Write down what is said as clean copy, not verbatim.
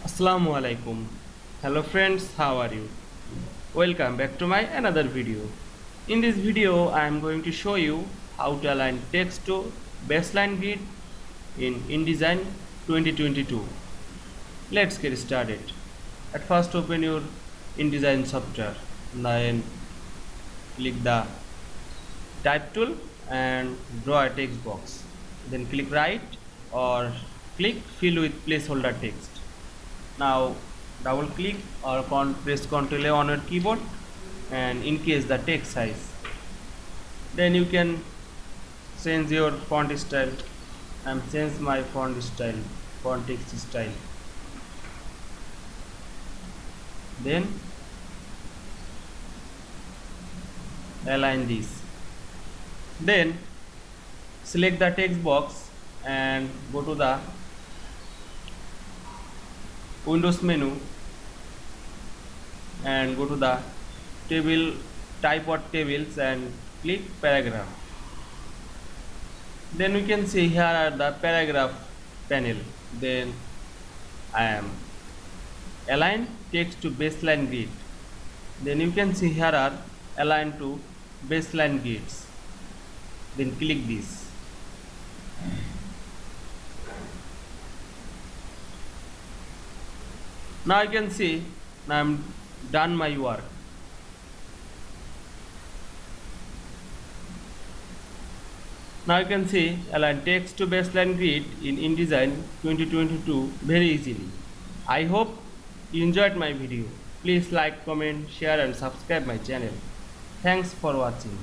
Assalamu Walaikum. Hello friends, how are you? Welcome back to my another video. In this video, I am going to show you how to align text to baseline grid in InDesign 2022. Let's get started. At first, open your InDesign software, then click the type tool and draw a text box. Then click right or click fill with placeholder text. Now double click or press Ctrl A on your keyboard and increase the text size. Then you can change your font style. I'm change my font style, font text style. Then align this. Then select the text box and go to the Windows menu and go to the table, type what tables and click paragraph. Then we can see here are the paragraph panel. Then I am align text to baseline grid. Then you can see here are align to baseline grids. Then click this. Now you can see now I'm done my work. Now you can see align text to baseline grid in InDesign 2022 very easily. I hope you enjoyed my video. Please like, comment, share and subscribe my channel. Thanks for watching.